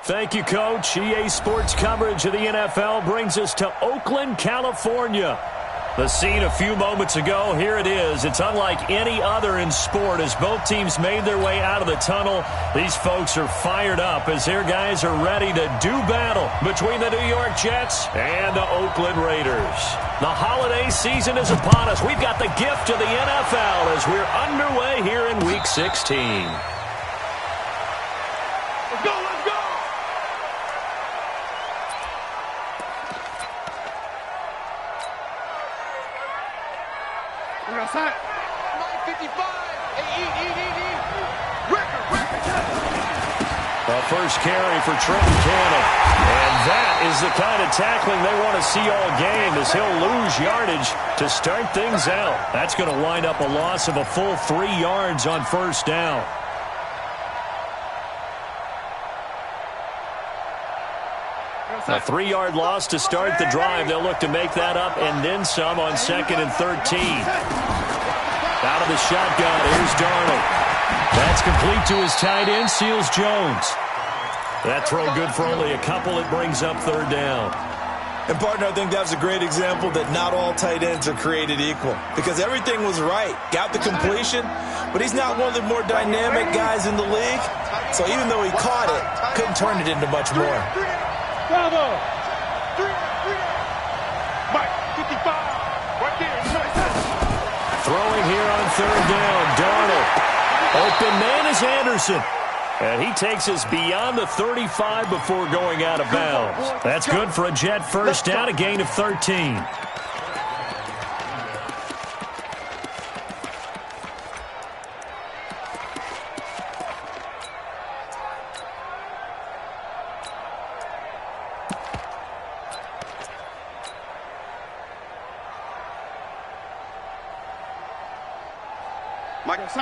Thank you, Coach. EA Sports coverage of the NFL brings us to Oakland, California. The scene a few moments ago, here it is. It's unlike any other in sport as both teams made their way out of the tunnel. These folks are fired up as their guys are ready to do battle between the New York Jets and the Oakland Raiders. The holiday season is upon us. We've got the gift of the NFL as we're underway here in Week 16. Let's go, let's go! We're outside. 9:55. Hey, eat. Record. A first carry for Trenton Cannon. And that is the kind of tackling they want to see all game as he'll lose yardage to start things out. That's going to wind up a loss of a full 3 yards on first down. A 3-yard loss to start the drive. They'll look to make that up and then some on 2nd and 13. Out of the shotgun, here's Darnold. That's complete to his tight end, Seals Jones. That throw good for only a couple. It brings up 3rd down. And, partner, I think that's a great example that not all tight ends are created equal. Because everything was right. Got the completion, but he's not one of the more dynamic guys in the league. So even though he caught it, couldn't turn it into much more. Bravo! 3. Mike, 55. Right there. Throwing here on 3rd down. Darnold. Open man is Anderson. And he takes us beyond the 35 before going out of bounds. That's good for a Jet first down, a gain of 13.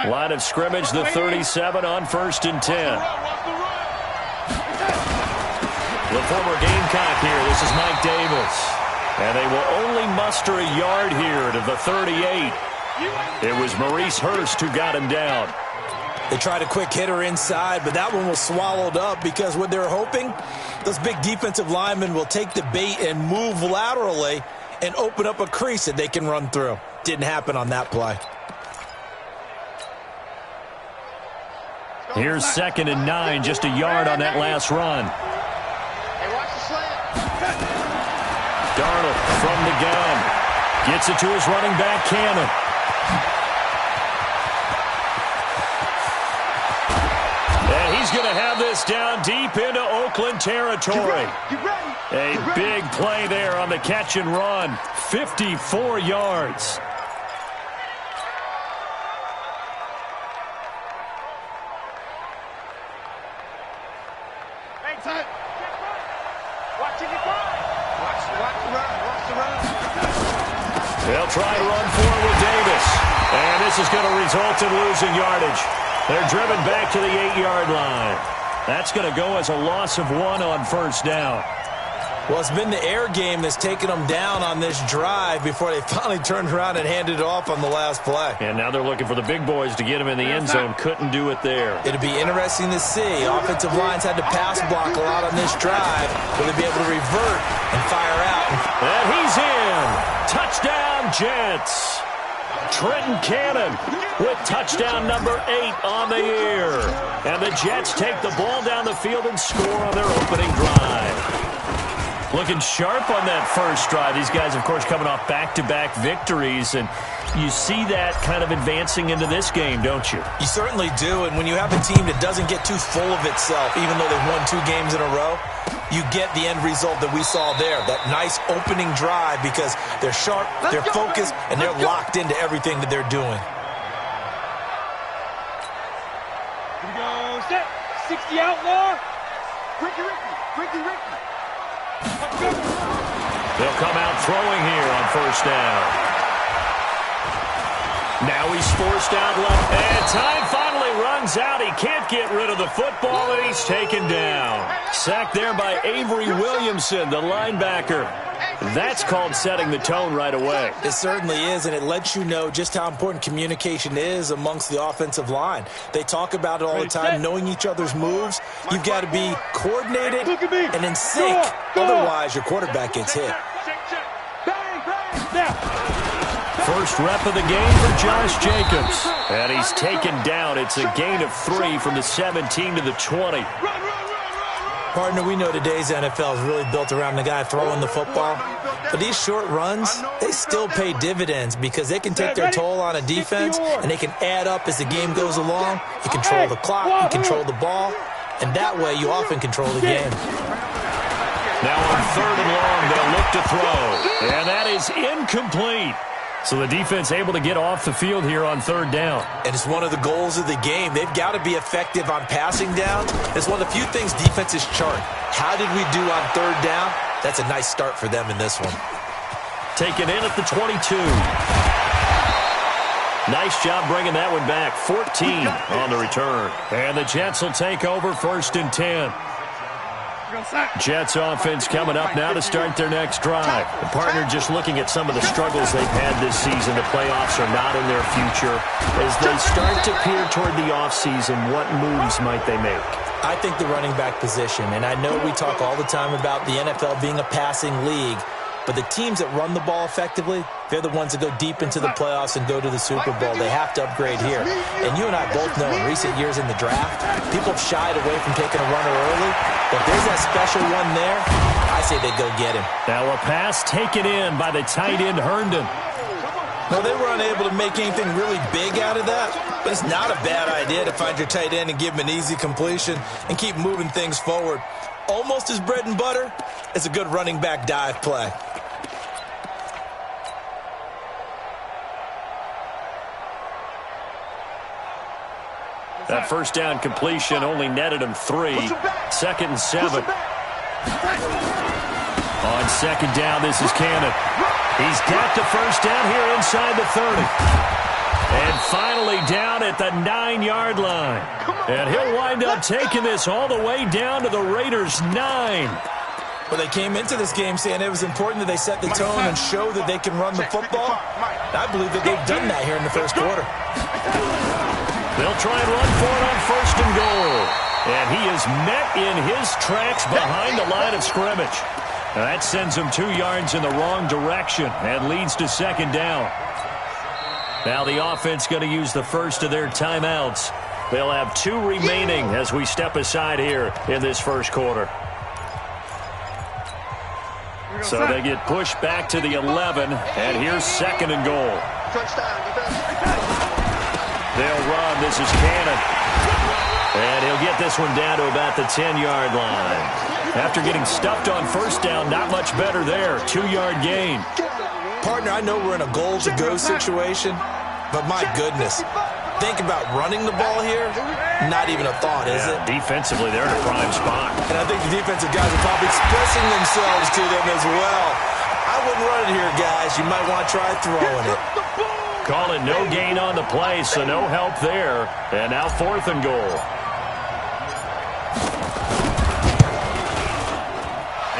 Line of scrimmage, the 37 on 1st and 10. The former Gamecock here. This is Mike Davis. And they will only muster a yard here to the 38. It was Maurice Hurst who got him down. They tried a quick hitter inside, but that one was swallowed up because what they're hoping, those big defensive linemen will take the bait and move laterally and open up a crease that they can run through. Didn't happen on that play. Here's 2nd and 9, just a yard on that last run. Hey, watch the slant. Darnold from the gun. Gets it to his running back, Cannon. And he's going to have this down deep into Oakland territory. A big play there on the catch and run. 54 yards. They'll try to run forward with Davis. And this is going to result in losing yardage. They're driven back to the 8-yard line. That's going to go as a loss of 1 on first down. Well, it's been the air game that's taken them down on this drive before they finally turned around and handed it off on the last play. And now they're looking for the big boys to get him in the end zone. Couldn't do it there. It'll be interesting to see. Offensive lines had to pass block a lot on this drive. Will they be able to revert and fire out? And he's in. Touchdown, Jets. Trenton Cannon with touchdown number 8 on the year. And the Jets take the ball down the field and score on their opening drive. Looking sharp on that first drive. These guys, of course, coming off back-to-back victories, and you see that kind of advancing into this game, don't you? You certainly do, and when you have a team that doesn't get too full of itself, even though they've won 2 games in a row, you get the end result that we saw there, that nice opening drive because they're sharp, they're focused, and they're locked into everything that they're doing. Here we go, set, 60 outlaw, Ricky. They'll come out throwing here on first down. Now he's forced out left, and time finally runs out. He can't get rid of the football, and he's taken down. Sacked there by Avery Williamson, the linebacker. That's called setting the tone right away. It certainly is, and it lets you know just how important communication is amongst the offensive line. They talk about it all the time, knowing each other's moves. You've got to be coordinated and in sync. Otherwise, your quarterback gets hit. First rep of the game for Josh Jacobs. And he's taken down. It's a gain of 3 from the 17 to the 20. Partner, we know today's NFL is really built around the guy throwing the football. But these short runs, they still pay dividends because they can take their toll on a defense, and they can add up as the game goes along. You control the clock, you control the ball, and that way you often control the game. Now on 3rd and long, they'll look to throw. And that is incomplete. So the defense able to get off the field here on 3rd down. And it's one of the goals of the game. They've got to be effective on passing down. It's one of the few things defenses chart. How did we do on 3rd down? That's a nice start for them in this one. Taken in at the 22. Nice job bringing that one back. 14 on the return. And the Jets will take over 1st and 10. Jets offense coming up now to start their next drive. The partner just looking at some of the struggles they've had this season. The playoffs are not in their future. As they start to peer toward the offseason, what moves might they make? I think the running back position, and I know we talk all the time about the NFL being a passing league, but the teams that run the ball effectively, they're the ones that go deep into the playoffs and go to the Super Bowl. They have to upgrade here. And you and I both know in recent years in the draft, people have shied away from taking a runner early. But if there's that special one there, I say they go get him. Now a pass taken in by the tight end Herndon. Well, they were unable to make anything really big out of that, but it's not a bad idea to find your tight end and give him an easy completion and keep moving things forward. Almost as bread and butter as a good running back dive play. That first down completion only netted him 3. 2nd and 7. On 2nd down, this is Cannon. He's got the first down here inside the 30. And finally down at the 9-yard line. And he'll wind up taking this all the way down to the Raiders' 9. Well, they came into this game saying it was important that they set the tone and show that they can run the football. I believe that they've done that here in the first quarter. They'll try and run for it on 1st and goal. And he is met in his tracks behind the line of scrimmage. Now that sends him 2 yards in the wrong direction and leads to 2nd down. Now the offense going to use the first of their timeouts. They'll have 2 remaining as we step aside here in this first quarter. So they get pushed back to the 11, and here's 2nd and goal. They'll run. This is Cannon. And he'll get this one down to about the 10-yard line. After getting stuffed on 1st down, not much better there. 2-yard gain. Partner, I know we're in a goal-to-go situation, but my goodness. Think about running the ball here. Not even a thought, is it? Defensively, they're in a prime spot. And I think the defensive guys are probably expressing themselves to them as well. I wouldn't run it here, guys. You might want to try throwing it. Call it no gain on the play, so no help there. And now 4th and goal.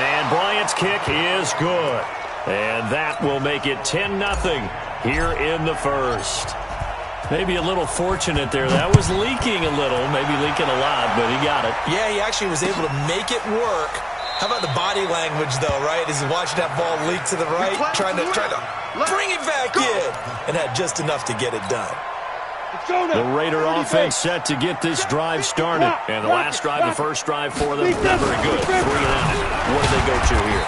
And Bryant's kick is good. And that will make it 10-0 here in the first. Maybe a little fortunate there. That was leaking a little, maybe leaking a lot, but he got it. Yeah, he actually was able to make it work. How about the body language, though, right? As he watched that ball leak to the right, trying to bring it back in, and had just enough to get it done. The Raider offense set to get this drive started. And the last drive, the first drive for them, not very good. 3 and out. What do they go to here?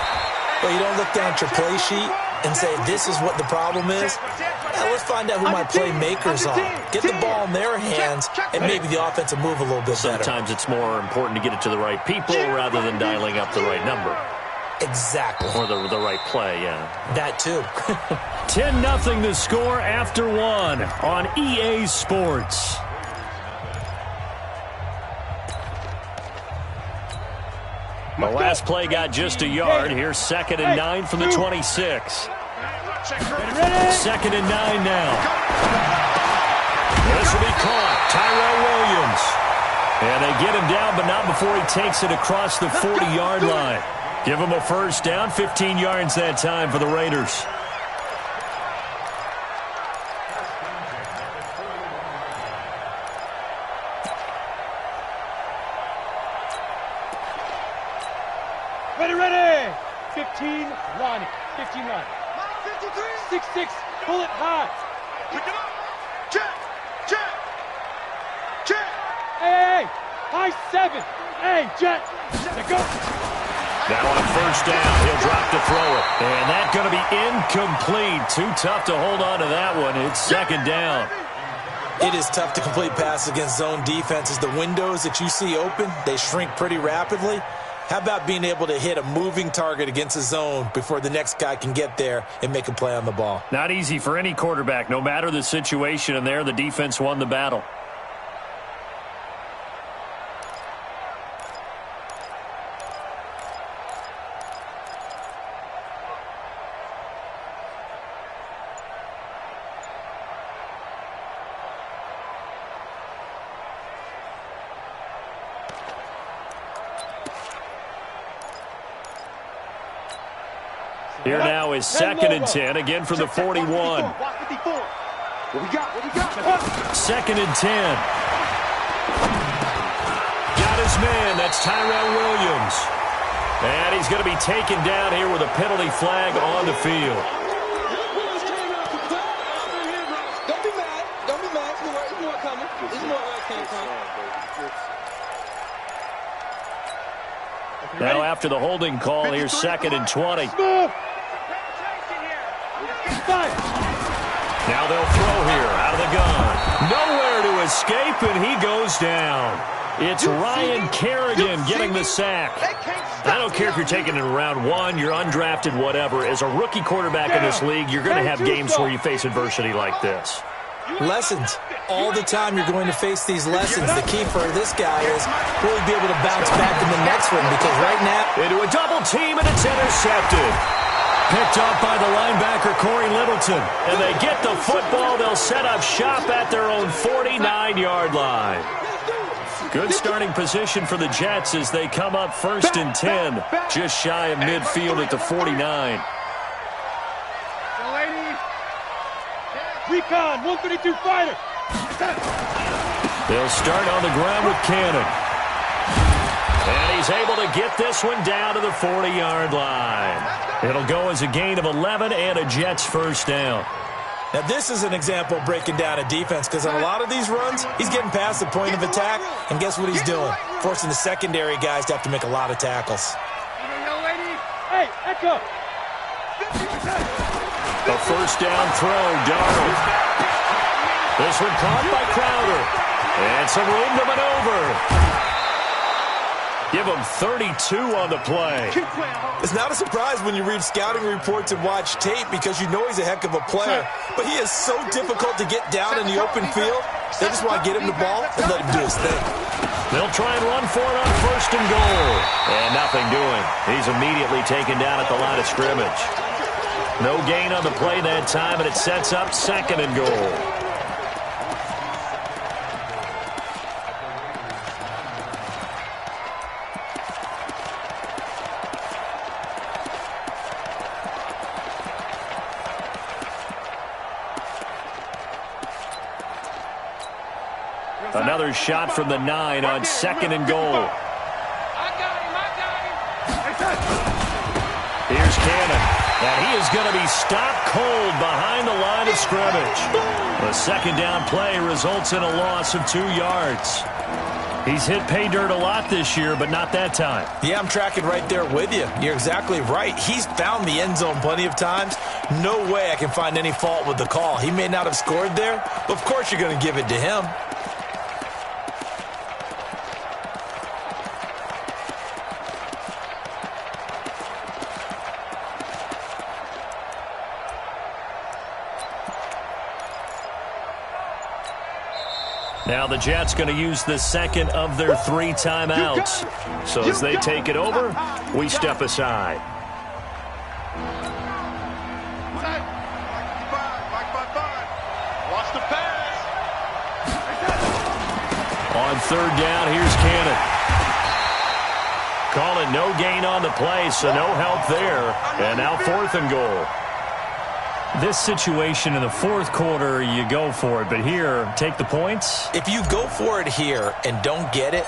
Well, you don't look down at your play sheet and say, this is what the problem is. Now, let's find out who my playmakers are. Get the ball in their hands, and maybe the offense will move a little bit better. Sometimes it's more important to get it to the right people rather than dialing up the right number. Exactly. Or the right play, yeah. That too. 10-0 the score after 1 on EA Sports. The last play got just a yard. Here's 2nd and 9 from the 26. 2nd and 9 now. This will be caught. Tyrell Williams. And they get him down, but not before he takes it across the 40-yard line. Give them a first down, 15 yards that time for the Raiders. Ready. 15 line. 15 line. 6-6. Pull it high. Check. Hey. High 7. Hey, jet. Let go. Now on first down, he'll drop to throw it. And that's going to be incomplete. Too tough to hold on to that one. It's second down. It is tough to complete passes against zone defenses. The windows that you see open, they shrink pretty rapidly. How about being able to hit a moving target against a zone before the next guy can get there and make a play on the ball? Not easy for any quarterback, no matter the situation, and there the defense won the battle. Here now is second and 10, again from the 41. What we got? Second and 10. Got his man. That's Tyrell Williams. And he's going to be taken down here with a penalty flag on the field. Don't be mad. It's more coming. It's more coming. Now after the holding call, here's second and 20. Now they'll throw here out of the gun. Nowhere to escape, and he goes down. It's Ryan Kerrigan getting the sack. I don't care if you're taking it in round 1, you're undrafted, whatever. As a rookie quarterback in this league, you're going to have games where you face adversity like this. Lessons. All the time you're going to face these lessons. The key for this guy is really be able to bounce back in the next one, because right now... Into a double team, and it's intercepted. Picked up by the linebacker, Corey Littleton. And they get the football. They'll set up shop at their own 49-yard line. Good starting position for the Jets as they come up first and 10. Just shy of midfield at the 49. Recon, 132 fighter. They'll start on the ground with Cannon. And he's able to get this one down to the 40-yard line. It'll go as a gain of 11 and a Jets first down. Now, this is an example of breaking down a defense, because on a lot of these runs, he's getting past the point of attack, and guess what he's doing? Forcing the secondary guys to have to make a lot of tackles. Hey, echo. A first down throw, Darnold. This one caught by Crowder. And some room to maneuver. Give him 32 on the play. It's not a surprise when you read scouting reports and watch tape, because you know he's a heck of a player. But he is so difficult to get down in the open field. They just want to get him the ball and let him do his thing. They'll try and run for it on first and goal. And nothing doing. He's immediately taken down at the line of scrimmage. No gain on the play that time, and it sets up second and goal. Another shot from the 9 on second and goal. Here's Cannon. And he is going to be stopped cold behind the line of scrimmage. The second down play results in a loss of 2 yards. He's hit pay dirt a lot this year, but not that time. Yeah, I'm tracking right there with you. You're exactly right. He's found the end zone plenty of times. No way I can find any fault with the call. He may not have scored there, but of course you're going to give it to him. Now the Jets going to use the second of their 3 timeouts. So as they take it over, we step aside. Watch the pass. On third down, here's Cannon. Call it no gain on the play, so no help there. And now 4th and goal. This situation in the fourth quarter, you go for it. But here, take the points. If you go for it here and don't get it,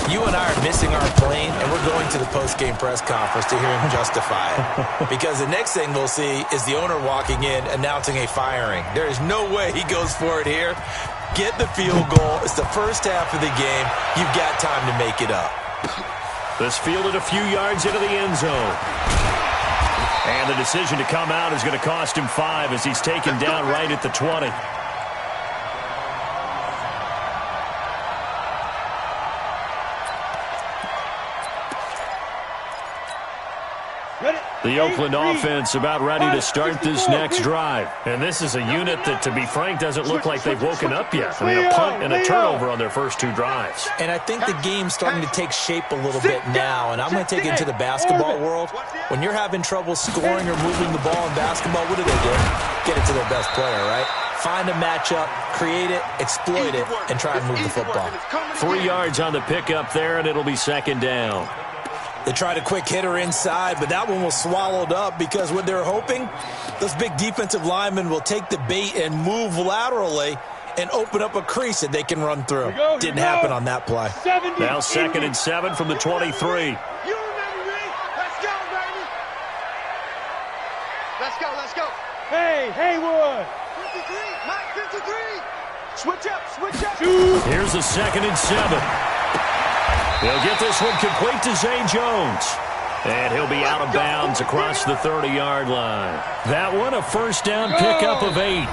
you and I are missing our plane, and we're going to the post-game press conference to hear him justify it. Because the next thing we'll see is the owner walking in announcing a firing. There is no way he goes for it here. Get the field goal. It's the first half of the game. You've got time to make it up. This fielded a few yards into the end zone. And the decision to come out is going to cost him 5 as he's taken down right at the 20. The Oakland offense about ready to start this next drive. And this is a unit that, to be frank, doesn't look like they've woken up yet. I mean, a punt and a turnover on their first 2 drives. And I think the game's starting to take shape a little bit now. And I'm going to take it into the basketball world. When you're having trouble scoring or moving the ball in basketball, what do? Get it to their best player, right? Find a matchup, create it, exploit it, and try and move the football. 3 yards on the pickup there, and it'll be 2nd down. They tried a quick hitter inside, but that one was swallowed up because what they're hoping, those big defensive linemen will take the bait and move laterally and open up a crease that they can run through. Didn't happen on that play. Now 2nd and 7 from the 23. You remember me? Let's go, baby. Let's go. Hey, Haywood. 53, Mike, 53. Switch up. Here's a 2nd and 7. They'll get this one complete to Zay Jones. And he'll be out of bounds across the 30-yard line. That one, a first down pickup of 8.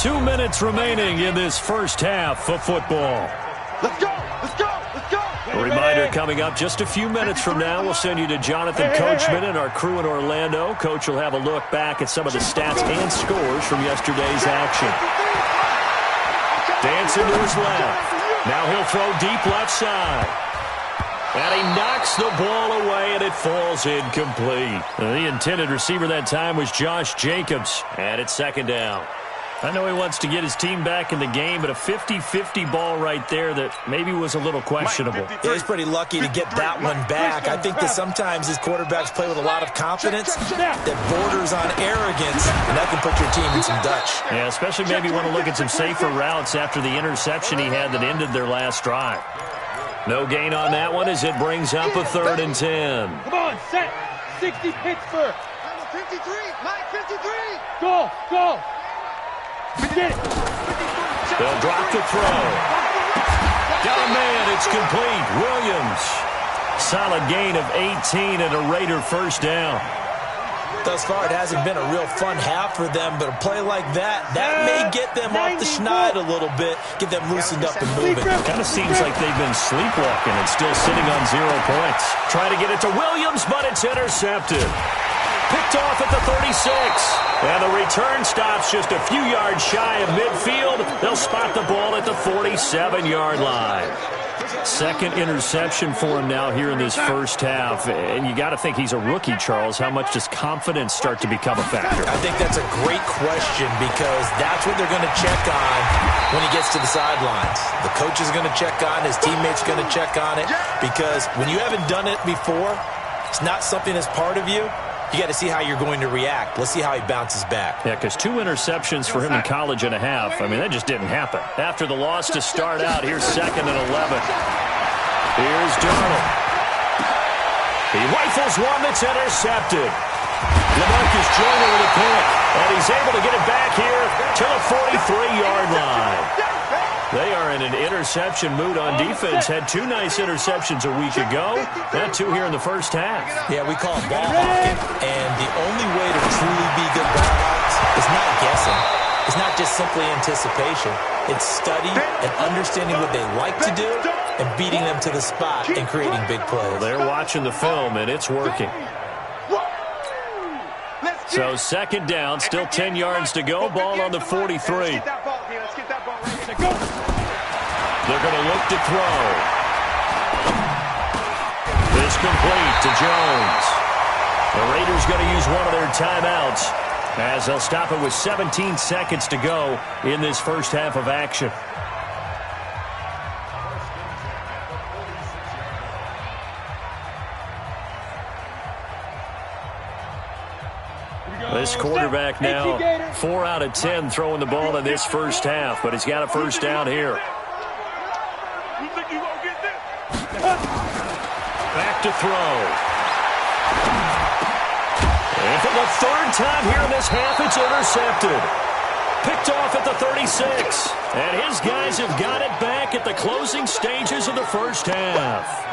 2 minutes remaining in this first half of football. Let's go. A reminder coming up just a few minutes from now. We'll send you to Jonathan Coachman and our crew in Orlando. Coach will have a look back at some of the stats and scores from yesterday's action. Dancing to his left. Now he'll throw deep left side. And he knocks the ball away, and it falls incomplete. The intended receiver that time was Josh Jacobs. And it's 2nd down. I know he wants to get his team back in the game, but a 50-50 ball right there that maybe was a little questionable. Yeah, he's pretty lucky to get that one back. I think that sometimes his quarterbacks play with a lot of confidence that borders on arrogance, and that can put your team in some Dutch. Yeah, especially maybe want to look at some safer routes after the interception he had that ended their last drive. No gain on that one as it brings up a 3rd and 10. Come on, set. 60 Pittsburgh. 53, Mike, 53. Go. Get it. They'll drop the throw. Got a man, it's complete. Williams. Solid gain of 18 and a Raider first down. Thus far, it hasn't been a real fun half for them, but a play like that may get them off the schneid a little bit, get them loosened up and moving. Kind of seems like they've been sleepwalking and still sitting on 0 points. Try to get it to Williams, but it's intercepted. Picked off at the 36. And the return stops just a few yards shy of midfield. They'll spot the ball at the 47-yard line. 2nd interception for him now here in this first half. And you got to think he's a rookie, Charles. How much does confidence start to become a factor? I think that's a great question because that's what they're going to check on when he gets to the sidelines. The coach is going to check on, his teammates are going to check on it because when you haven't done it before, it's not something that's part of you. You got to see how you're going to react. Let's see how he bounces back. Yeah, because 2 interceptions for him in college and a half. I mean, that just didn't happen. After the loss to start out, here's 2nd and 11. Here's Darnold. He rifles one that's intercepted. LaMarcus Joyner with a pick. And he's able to get it back here to the 43-yard line. They are in an interception mood on defense. Had 2 nice interceptions a week ago. Now 2 here in the first half. Yeah, we call it ball hawking. And the only way to truly be good ball hawks is not guessing. It's not just simply anticipation. It's study and understanding what they like to do and beating them to the spot and creating big plays. Well, they're watching the film, and it's working. So 2nd down, still 10 yards to go. Ball on the 43. They're going to look to throw. This complete to Jones. The Raiders going to use one of their timeouts as they'll stop it with 17 seconds to go in this first half of action. This quarterback now 4 out of 10 throwing the ball in this first half, but he's got a first down here. Back to throw. And for the third time here in this half, it's intercepted. Picked off at the 36. And his guys have got it back at the closing stages of the first half.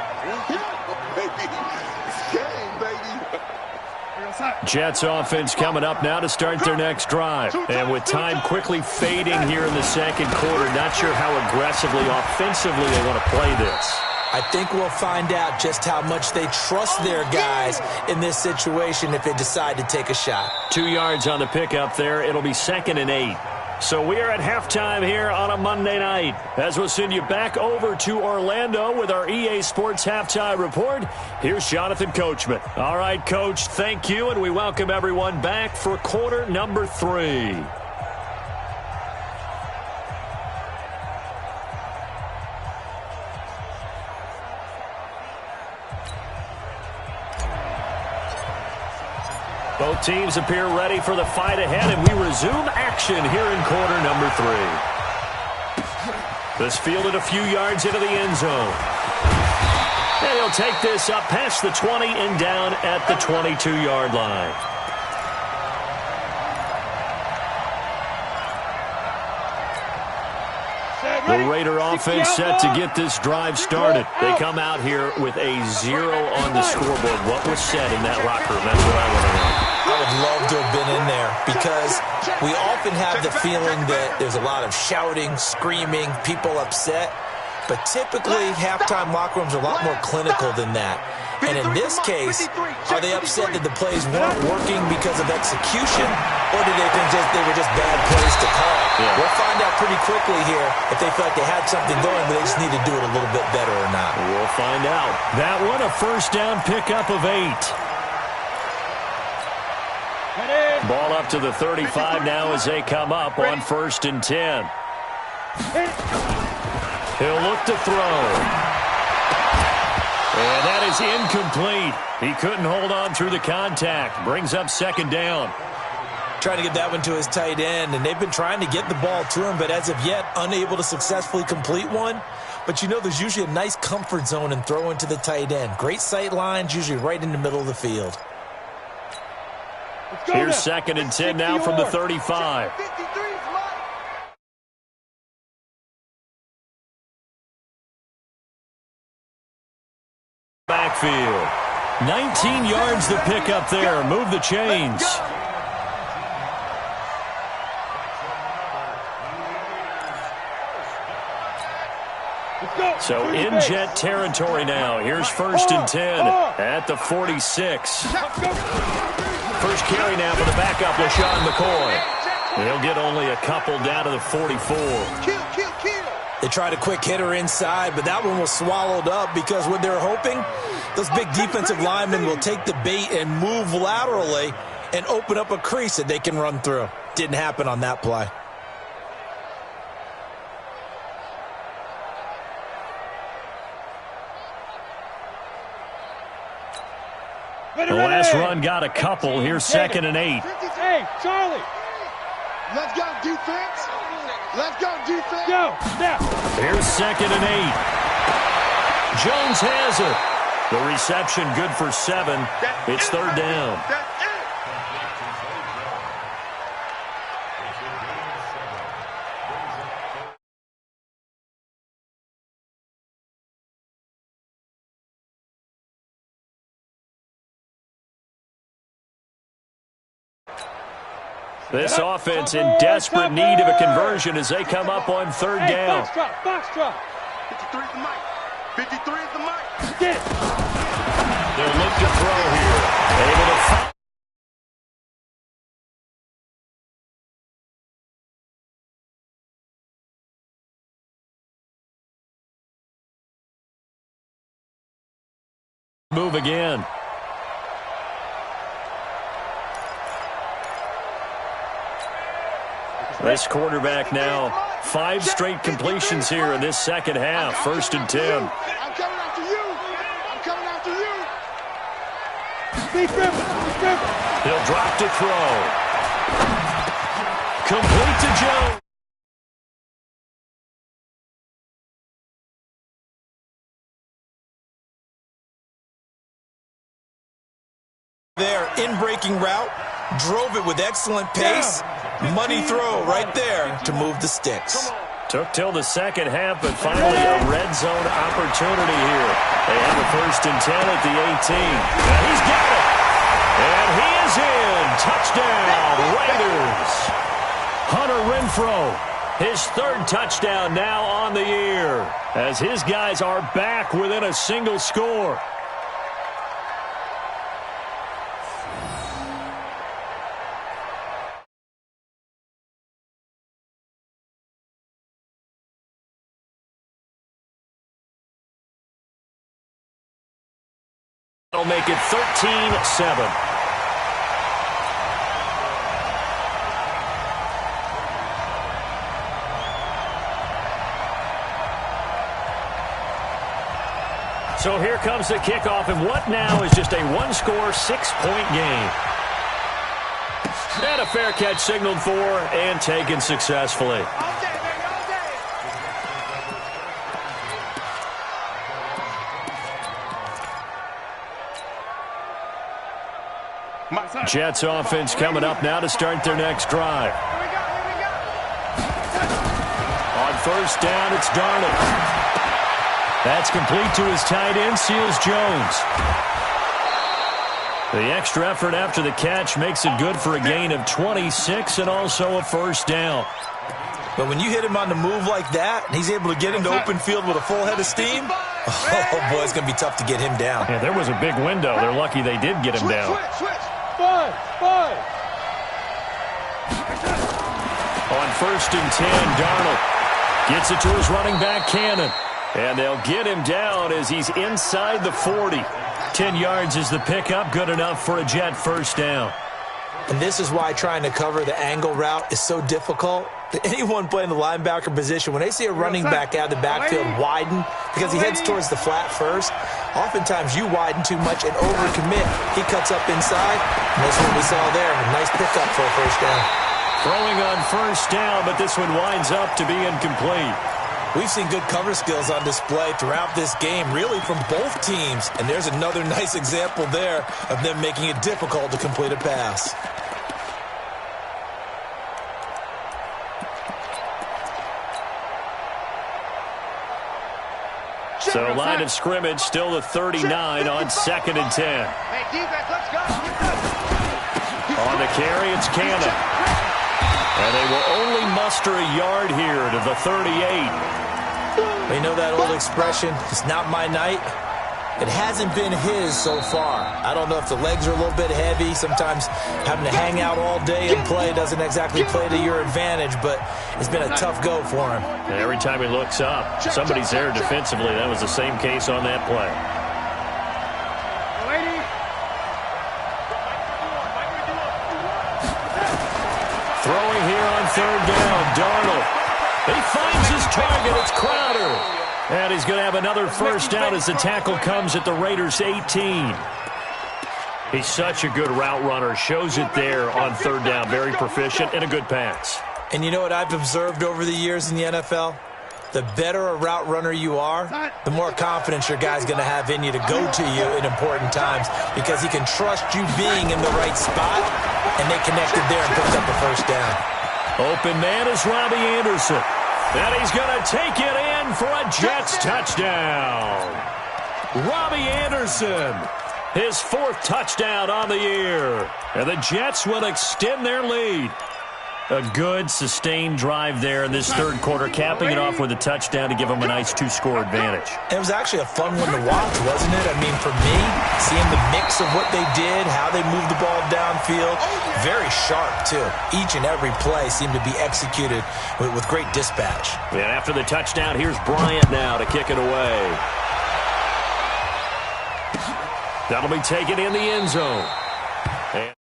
Jets offense coming up now to start their next drive. And with time quickly fading here in the second quarter, not sure how aggressively, offensively they want to play this. I think we'll find out just how much they trust their guys in this situation if they decide to take a shot. 2 yards on the pickup there. It'll be 2nd and 8. So we are at halftime here on a Monday night. As we'll send you back over to Orlando with our EA Sports Halftime Report, here's Jonathan Coachman. All right, Coach, thank you, and we welcome everyone back for quarter number 3. Both teams appear ready for the fight ahead, and we resume action here in quarter number 3. This fielded a few yards into the end zone. And he'll take this up past the 20 and down at the 22-yard line. The Raider offense set to get this drive started. They come out here with a 0 on the scoreboard. What was said in that locker room? That's what I want to know. I would love to have been in there because we often have the feeling that there's a lot of shouting, screaming, people upset. But typically, halftime locker rooms are a lot more clinical than that. And in this case, are they upset that the plays weren't working because of execution, or do they think they were just bad plays to call? Yeah. We'll find out pretty quickly here if they feel like they had something going, but they just need to do it a little bit better or not. We'll find out. That one, a first down pickup of 8. Ball up to the 35 now as they come up on 1st and 10. He'll look to throw. And that is incomplete. He couldn't hold on through the contact. Brings up 2nd down. Trying to get that one to his tight end, and they've been trying to get the ball to him, but as of yet, unable to successfully complete one. But you know, there's usually a nice comfort zone in throwing to the tight end. Great sight lines, usually right in the middle of the field. Here's 2nd and 10 now from the 35. Backfield. 19 yards to pick up there. Move the chains. So in Jet territory now. Here's 1st and 10 at the 46. First carry now for the backup, LaShawn McCoy. He'll get only a couple down to the 44. They tried a quick hitter inside, but that one was swallowed up because what they're hoping, those big defensive linemen will take the bait and move laterally and open up a crease that they can run through. Didn't happen on that play. The last run got a couple. Here's 2nd and 8. Hey, Charlie. Let's go, defense. Let's go, defense. Go, snap. Here's 2nd and 8. Jones has it. The reception good for 7. It's 3rd down. This offense in desperate need of a conversion as they come up on 3rd down. Box drop. 53 is the mic. 53 is the mic. Get it. They'll look to throw here. Able to find. Move again. This quarterback now, 5 straight completions here in this second half. 1st and 10. I'm coming after you. I'm coming after you. He'll drop to throw. Complete to Jones. There, in-breaking route, drove it with excellent pace. Money throw right there to move the sticks. Took till the second half, but finally a red zone opportunity here. They have a 1st and 10 at the 18. And he's got it. And he is in. Touchdown, Raiders. Hunter Renfrow, his 3rd touchdown now on the year, as his guys are back within a single score. That'll make it 13-7. So here comes the kickoff, and what now is just a 1-score, 6-point game. And a fair catch signaled for and taken successfully. Jets offense coming up now to start their next drive. On 1st down, it's Darnold. That's complete to his tight end, Seals Jones. The extra effort after the catch makes it good for a gain of 26 and also a 1st down. But when you hit him on the move like that, and he's able to get into open field with a full head of steam, oh boy, it's going to be tough to get him down. Yeah, there was a big window. They're lucky they did get him down. Five. On 1st and 10, Darnold gets it to his running back, Cannon. And they'll get him down as he's inside the 40. 10 yards is the pickup, good enough for a Jet 1st down. And this is why trying to cover the angle route is so difficult. Anyone playing the linebacker position, when they see a running back out of the backfield widen because he heads towards the flat first, oftentimes you widen too much and overcommit. He cuts up inside, and that's what we saw there. A nice pickup for a 1st down. Throwing on 1st down, but this one winds up to be incomplete. We've seen good cover skills on display throughout this game, really from both teams. And there's another nice example there of them making it difficult to complete a pass. So line of scrimmage still the 39 on 2nd and 10. Hey, defense, let's go. On the carry, it's Cannon. And they will only muster a yard here to the 38. You know that old expression, it's not my night? It hasn't been his so far. I don't know if the legs are a little bit heavy. Sometimes having to hang out all day and play doesn't exactly play to your advantage, but it's been a tough go for him. And every time he looks up, somebody's there defensively. That was the same case on that play. Throwing here on 3rd down, Darnold. He finds his target. It's Crowder. And he's going to have another 1st down as the tackle comes at the Raiders' 18. He's such a good route runner. Shows it there on 3rd down. Very proficient and a good pass. And you know what I've observed over the years in the NFL? The better a route runner you are, the more confidence your guy's going to have in you to go to you in important times because he can trust you being in the right spot, and they connected there and picked up a 1st down. Open man is Robbie Anderson. And he's going to take it in for a Jets touchdown. Robbie Anderson, his 4th touchdown on the year. And the Jets will extend their lead. A good, sustained drive there in this 3rd quarter, capping it off with a touchdown to give them a nice 2-score advantage. It was actually a fun one to watch, wasn't it? I mean, for me, seeing the mix of what they did, how they moved the ball downfield, very sharp, too. Each and every play seemed to be executed with great dispatch. And after the touchdown, here's Bryant now to kick it away. That'll be taken in the end zone. And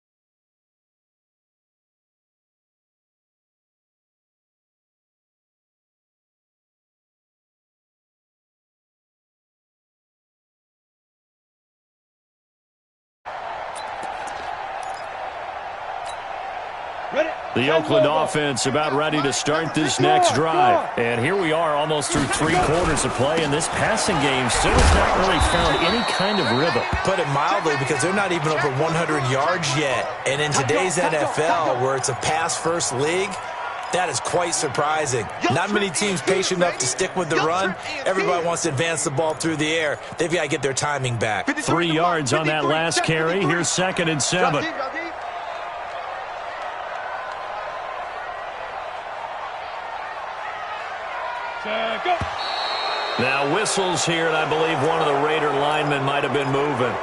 The Oakland offense about ready to start this next drive. And here we are almost through 3 quarters of play, and this passing game still has not really found any kind of rhythm. Put it mildly, because they're not even over 100 yards yet. And in today's NFL, where it's a pass-first league, that is quite surprising. Not many teams patient enough to stick with the run. Everybody wants to advance the ball through the air. They've got to get their timing back. 3 yards on that last carry. Here's 2nd and 7. Now whistles here, and I believe one of the Raider linemen might have been moving.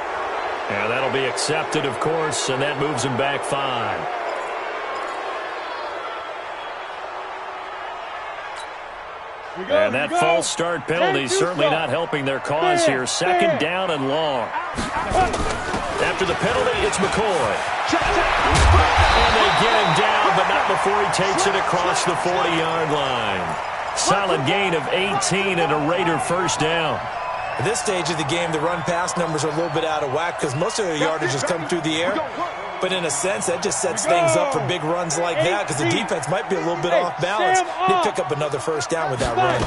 And that'll be accepted, of course, and that moves him back 5. And that false start penalty certainly not helping their cause here. 2nd down and long. After the penalty, it's McCoy. And they get him down, but not before he takes it across the 40-yard line. Solid gain of 18 and a Raider first down. At this stage of the game, the run-pass numbers are a little bit out of whack because most of their yardage has come through the air. But in a sense, that just sets things up for big runs like that because the defense might be a little bit off balance. They pick up another first down with that run.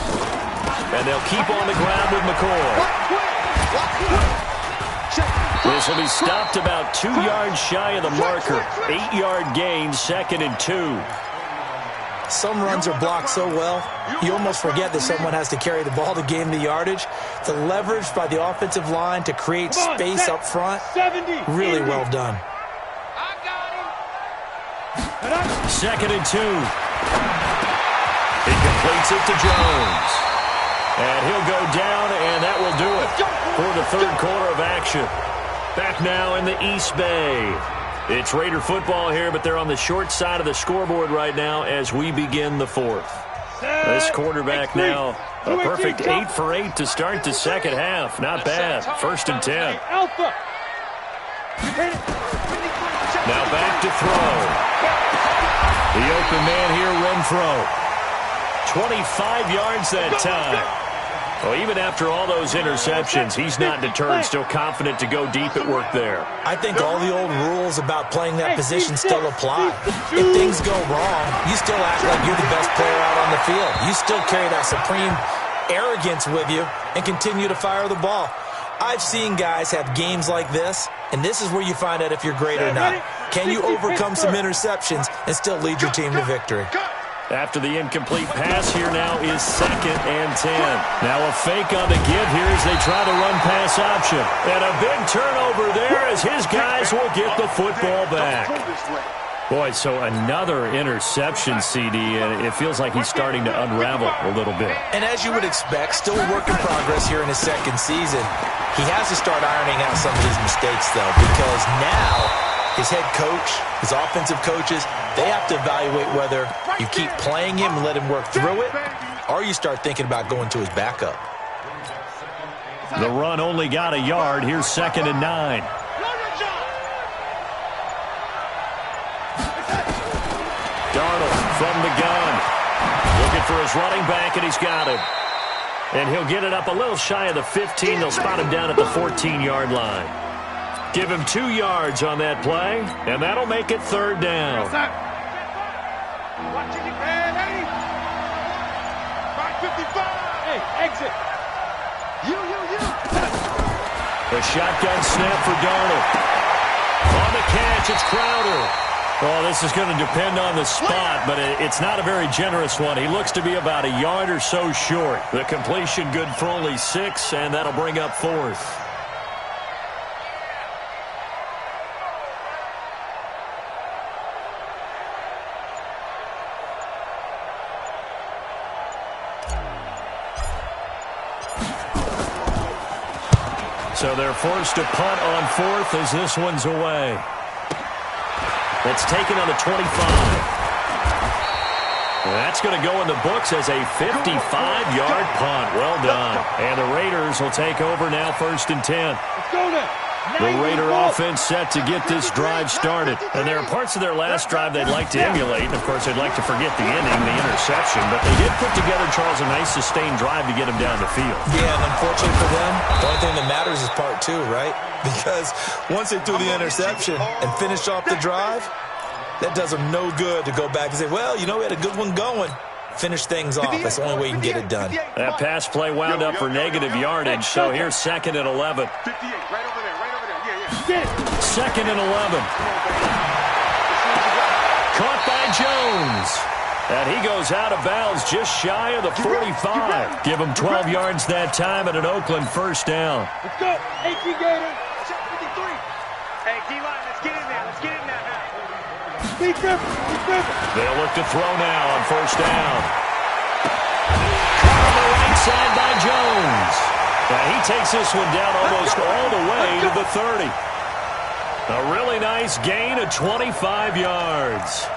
And they'll keep on the ground with McCoy. This will be stopped about 2 yards shy of the marker. 8-yard gain, 2nd and 2. Some runs are blocked so well, you almost forget that someone has to carry the ball to gain the yardage. The leverage by the offensive line to create space up front, really well done. 2nd and 2. He completes it to Jones. And he'll go down, and that will do it for the 3rd quarter of action. Back now in the East Bay. It's Raider football here, but they're on the short side of the scoreboard right now as we begin the 4th. This quarterback now, a perfect 8 for 8 to start the second half. Not bad. 1st and 10. Now back to throw. The open man here, Renfro. 25 yards that time. Well, even after all those interceptions, he's not deterred, still confident to go deep at work there. I think all the old rules about playing that position still apply. If things go wrong, you still act like you're the best player out on the field. You still carry that supreme arrogance with you and continue to fire the ball. I've seen guys have games like this, and this is where you find out if you're great or not. Can you overcome some interceptions and still lead your team to victory? After the incomplete pass, here now is 2nd and 10. Now a fake on the give here as they try the run-pass option. And a big turnover there as his guys will get the football back. Boy, so another interception, CD, and it feels like he's starting to unravel a little bit. And as you would expect, still a work in progress here in his 2nd season. He has to start ironing out some of these mistakes, though, because now his head coach, his offensive coaches, they have to evaluate whether you keep playing him and let him work through it, or you start thinking about going to his backup. The run only got a yard. Here's 2nd and 9. Darnold from the gun. Looking for his running back, and he's got him. And he'll get it up a little shy of the 15. They'll spot him down at the 14-yard line. Give him 2 yards on that play, and that'll make it 3rd down. Hey, exit. The shotgun snap for Darnold. On the catch, it's Crowder. Well, this is going to depend on the spot, but it's not a very generous one. He looks to be about a yard or so short. The completion good for only 6, and that'll bring up 4th. So they're forced to punt on 4th as this one's away. It's taken on the 25. That's going to go in the books as a 55-yard punt. Well done. And the Raiders will take over now 1st and 10. Let's go now. The Raider offense set to get this drive started. And there are parts of their last drive they'd like to emulate. And, of course, they'd like to forget the ending, the interception. But they did put together, Charles, a nice sustained drive to get them down the field. Yeah, and unfortunately for them, the only thing that matters is part 2, right? Because once they threw the interception and finished off the drive, That does them no good to go back and say, well, you know, we had a good one going. Finish things off. That's the only way you can get it done. That pass play wound up for negative yardage, so here's 2nd and 11. 58, right over there. Yeah. 2nd and 11. Caught by Jones. And he goes out of bounds just shy of the 45. Give him 12 yards that time and an Oakland first down. Let's go. Hey, Gator. Check 53. Hey, D-line, let's get in there. Let's get in there now. Speed Griffin. They'll look to throw now on first down. Caught on the right side by Jones. And he takes this one down almost all the way to the 30. A really nice gain of 25 yards.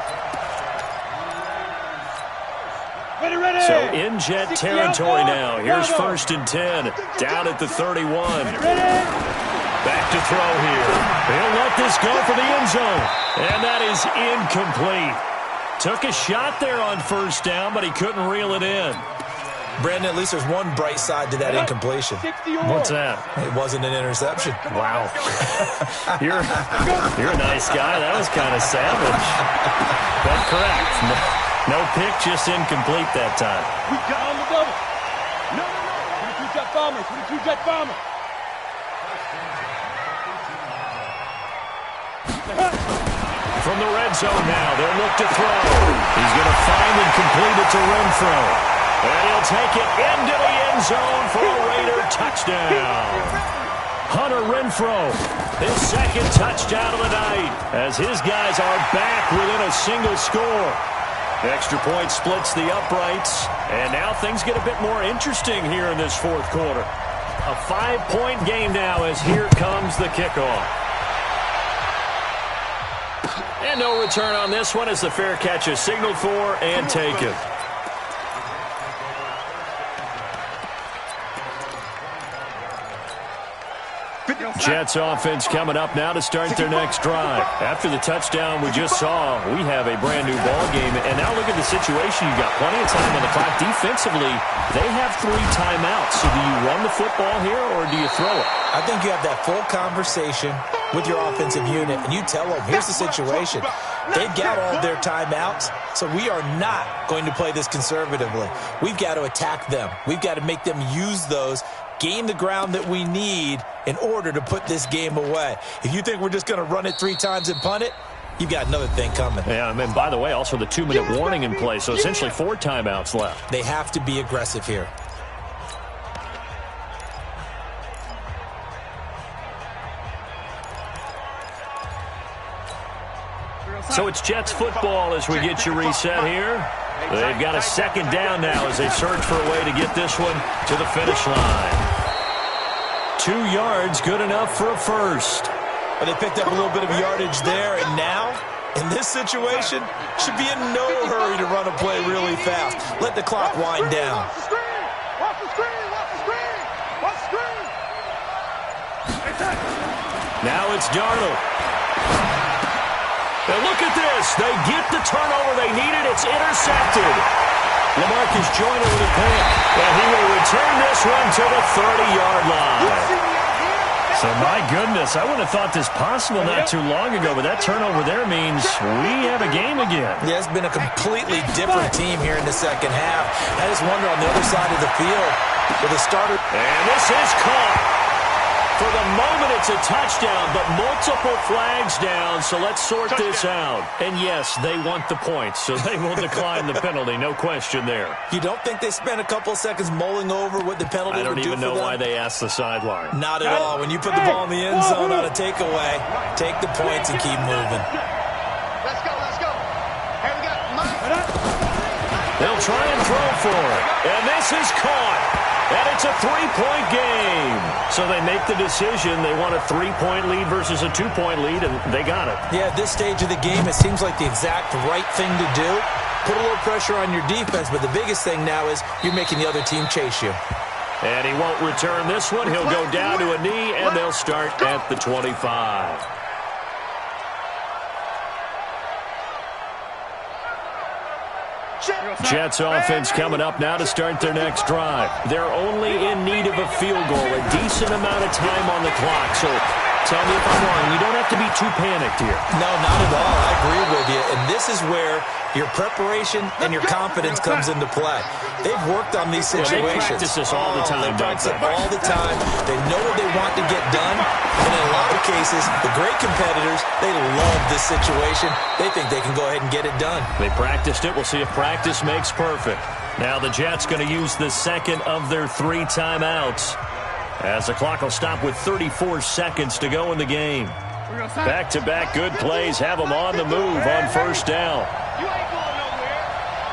Ready. So in Jet territory now. Here's 1st and 10. Down at the 31. Back to throw here. He'll let this go for the end zone. And that is incomplete. Took a shot there on first down, but he couldn't reel it in. Brandon, at least there's one bright side to that incompletion. What's that? It wasn't an interception. Wow. You're a nice guy. That was kind of savage. But correct. No pick, just incomplete that time. We got on the double. No. 22 jet bombers. 22 jet bombers. From the red zone now, they'll look to throw. He's going to find and complete it to Renfro. And he'll take it into the end zone for a Raider touchdown. Hunter Renfro, his 2nd touchdown of the night, as his guys are back within a single score. Extra point splits the uprights, and now things get a bit more interesting here in this 4th quarter. A 5-point game now as here comes the kickoff. And no return on this one as the fair catch is signaled for and taken. Jets offense coming up now to start their next drive. After the touchdown we just saw, we have a brand new ball game. And now look at the situation. You've got plenty of time on the clock. Defensively, they have 3 timeouts. So do you run the football here or do you throw it? I think you have that full conversation with your offensive unit, and you tell them, here's the situation. They've got all their timeouts, so we are not going to play this conservatively. We've got to attack them. We've got to make them use those, gain the ground that we need in order to put this game away. If you think we're just going to run it 3 times and punt it, you've got another thing coming. Yeah, and by the way, also the 2-minute warning in play, so essentially 4 timeouts left. They have to be aggressive here. So it's Jets football as we get you reset here. They've got a 2nd down now as they search for a way to get this one to the finish line. 2 yards, good enough for a first. But they picked up a little bit of yardage there, and now, in this situation, should be in no hurry to run a play really fast. Let the clock wind down. Watch the screen. Now it's Darnold. And look at this. They get the turnover they needed. It's intercepted. LaMarcus Joyner with a pick. And he will return this one to the 30-yard line. So, my goodness, I wouldn't have thought this possible not too long ago, but that turnover there means we have a game again. Yeah, it's been a completely different team here in the 2nd half. I just wonder on the other side of the field with a starter. And this is caught. For the moment, it's a touchdown, but multiple flags down, so let's sort this out. And yes, they want the points, so they will decline the penalty, no question there. You don't think they spent a couple of seconds mulling over what the penalty would do for them? I don't even know why they asked the sideline. Not at all. When you put the ball in the end zone on a takeaway, take the points and keep moving. Let's go. Here we go. They'll try and throw for it. And this is caught. And it's a 3-point game. So they make the decision. They want a 3-point lead versus a 2-point lead, and they got it. Yeah, at this stage of the game, it seems like the exact right thing to do. Put a little pressure on your defense, but the biggest thing now is you're making the other team chase you. And he won't return this one. He'll go down to a knee, and they'll start at the 25. Jets offense coming up now to start their next drive. They're only in need of a field goal, a decent amount of time on the clock. So Tell me if I'm wrong. You don't have to be too panicked here. No, not at all. I agree with you. And this is where your preparation and your confidence comes into play. They've worked on these situations. They practice this all the time. They practice it all the time. They know what they want to get done. And in a lot of cases, the great competitors, they love this situation. They think they can go ahead and get it done. They practiced it. We'll see if practice makes perfect. Now the Jets going to use the second of their 3 timeouts, as the clock will stop with 34 seconds to go in the game. Back-to-back good plays have them on the move on first down. You ain't going nowhere.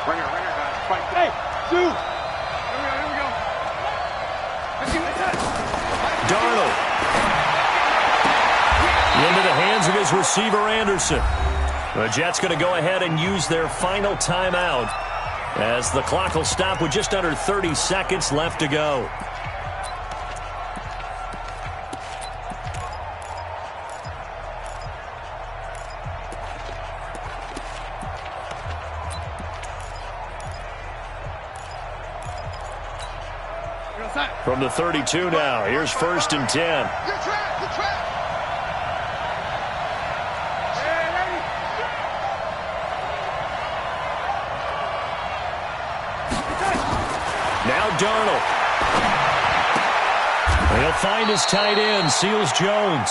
Ringer, guys. Fight. Hey, shoot. Here we go. Darnold. Into the hands of his receiver, Anderson. The Jets going to go ahead and use their final timeout, as the clock will stop with just under 30 seconds left to go. From the 32 now, here's 1st and 10. Good trap. Now Darnold. He'll find his tight end, Seals Jones.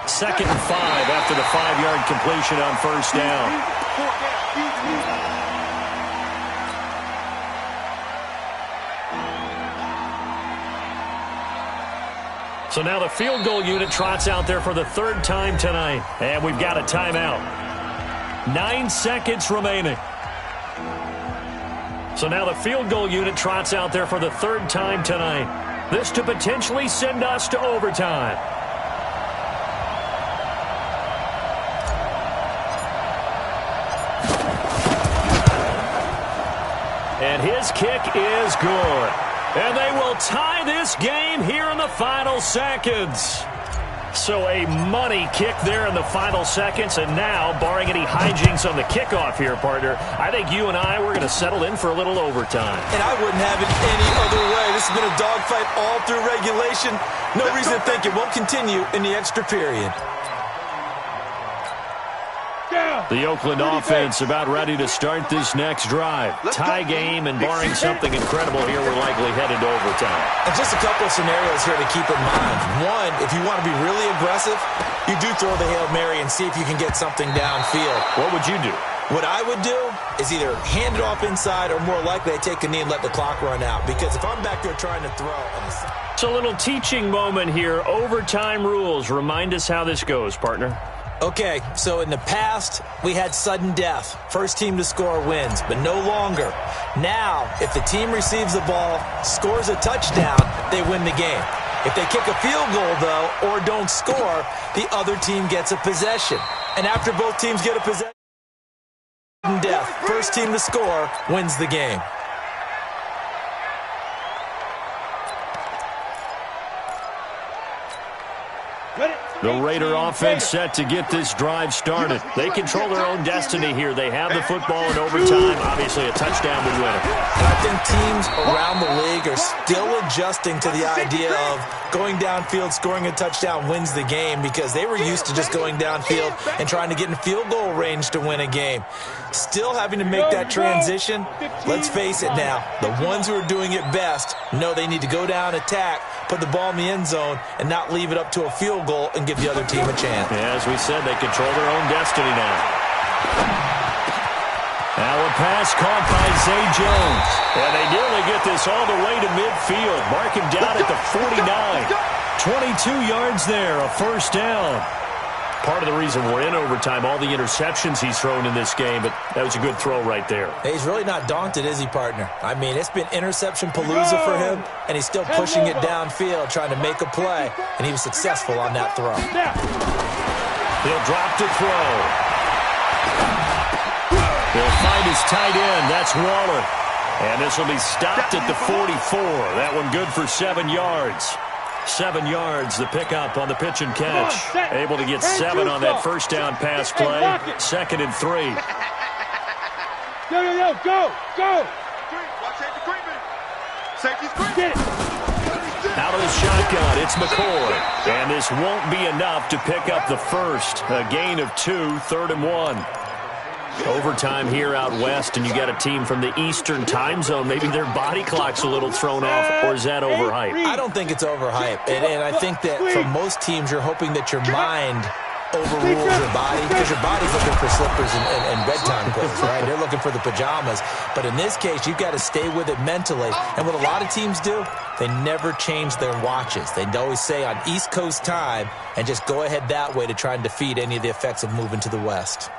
2nd and 5 after the 5-yard completion on first down. So now the field goal unit trots out there for the 3rd time tonight. And we've got a timeout. 9 seconds remaining. So now the field goal unit trots out there for the 3rd time tonight. This to potentially send us to overtime. And his kick is good. And they will tie this game here in the final seconds. So a money kick there in the final seconds. And now, barring any hijinks on the kickoff here, partner, I think you and I, we're going to settle in for a little overtime. And I wouldn't have it any other way. This has been a dogfight all through regulation. No reason to think it won't continue in the extra period. The Oakland offense about ready to start this next drive. Tie game, and barring something incredible here, we're likely headed to overtime. And just a couple of scenarios here to keep in mind. One, if you want to be really aggressive, you do throw the Hail Mary and see if you can get something downfield. What would you do? What I would do is either hand it off inside, or more likely I take a knee and let the clock run out. Because if I'm back there trying to throw... So a little teaching moment here. Overtime rules. Remind us how this goes, partner. Okay, so in the past, we had sudden death. First team to score wins, but no longer. Now, if the team receives the ball, scores a touchdown, they win the game. If they kick a field goal, though, or don't score, the other team gets a possession. And after both teams get a possession, sudden death, first team to score wins the game. The Raider offense set to get this drive started. They control their own destiny here. They have the football in overtime. Obviously, a touchdown would win it. And I think teams around the league are still adjusting to the idea of going downfield, scoring a touchdown wins the game, because they were used to just going downfield and trying to get in field goal range to win a game. Still having to make that transition. Let's face it now, the ones who are doing it best know they need to go down, attack, put the ball in the end zone, and not leave it up to a field goal and give the other team a chance. Yeah, as we said, they control their own destiny now. Now a pass caught by Zay Jones. And they nearly get this all the way to midfield. Mark him down at the 49. 22 yards there, a first down. Part of the reason we're in overtime, all the interceptions he's thrown in this game, but that was a good throw right there. Hey, he's really not daunted, is he, partner? I mean, it's been interception palooza for him, and he's still pushing it downfield, trying to make a play, and he was successful on that throw. He'll drop to throw. He'll find his tight end. That's Waller. And this will be stopped at the 44. That one good for 7 yards. 7 yards, the pickup on the pitch and catch. Able to get 7 on that first down pass play. 2nd and 3. Go. Watch safety creeping. Safety's creeping. Get it. Out of the shotgun. It's McCoy. And this won't be enough to pick up the first. A gain of 2, 3rd and 1. Overtime here out west, and you got a team from the Eastern time zone. Maybe their body clock's a little thrown off, or is that overhyped? I don't think it's overhyped. And I think that for most teams, you're hoping that your mind overrules your body, because your body's looking for slippers and bedtime clothes, right? They're looking for the pajamas. But in this case, you've got to stay with it mentally. And what a lot of teams do, they never change their watches. They always say on East Coast time, and just go ahead that way to try and defeat any of the effects of moving to the West.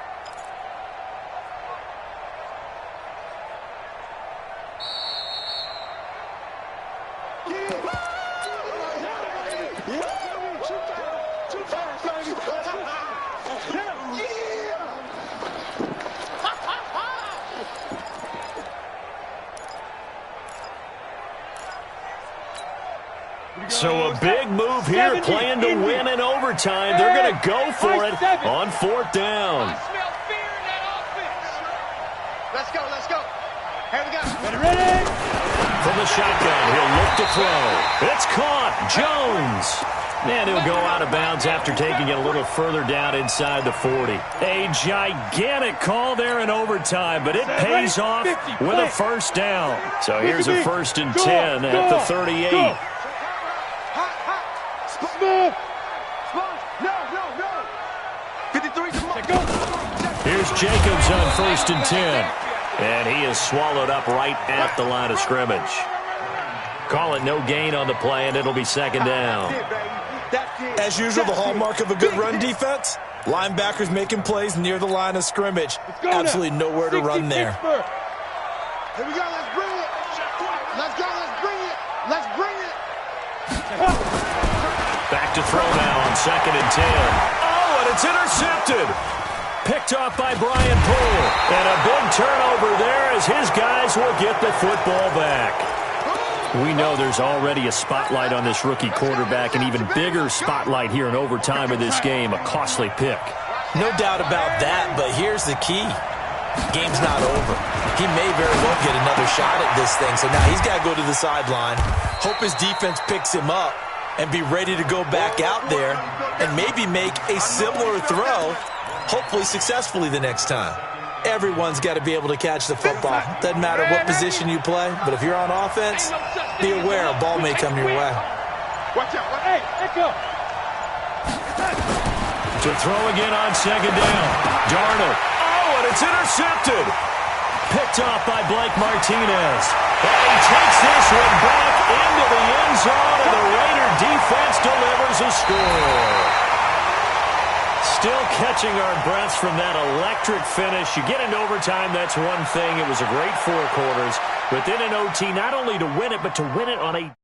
So a big move here, playing to win in overtime. They're going to go for it on 4th down. I smell fear in that offense. Let's go, let's go. Here we go. Ready? From the shotgun, he'll look to throw. It's caught. Jones. And he'll go out of bounds after taking it a little further down inside the 40. A gigantic call there in overtime, but it pays off with a first down. So here's a 1st and 10 at the 38. Here's Jacobs on 1st and 10. And he is swallowed up right at the line of scrimmage. Call it no gain on the play, and it'll be 2nd down. As usual, the hallmark of a good run defense, linebackers making plays near the line of scrimmage. Absolutely nowhere to run there. Here we go, let's bring it. Let's go, let's bring it. Let's bring it. Back to throw now on 2nd and 10. Oh, and it's intercepted. Picked off by Brian Poole. And a big turnover there as his guys will get the football back. We know there's already a spotlight on this rookie quarterback, an even bigger spotlight here in overtime of this game, a costly pick. No doubt about that, but here's the key. Game's not over. He may very well get another shot at this thing, so now he's got to go to the sideline, hope his defense picks him up, and be ready to go back out there and maybe make a similar throw, hopefully successfully the next time. Everyone's got to be able to catch the football. Doesn't matter what position you play, but if you're on offense, be aware a ball may come your way. Watch out. Hey, let's go. To throw again on 2nd down. Darnold. Oh, and it's intercepted. Picked off by Blake Martinez. And he takes this one back into the end zone, and the Raider defense delivers a score. Still catching our breaths from that electric finish. You get into overtime, that's one thing. It was a great 4 quarters. But then in OT, not only to win it, but to win it on a...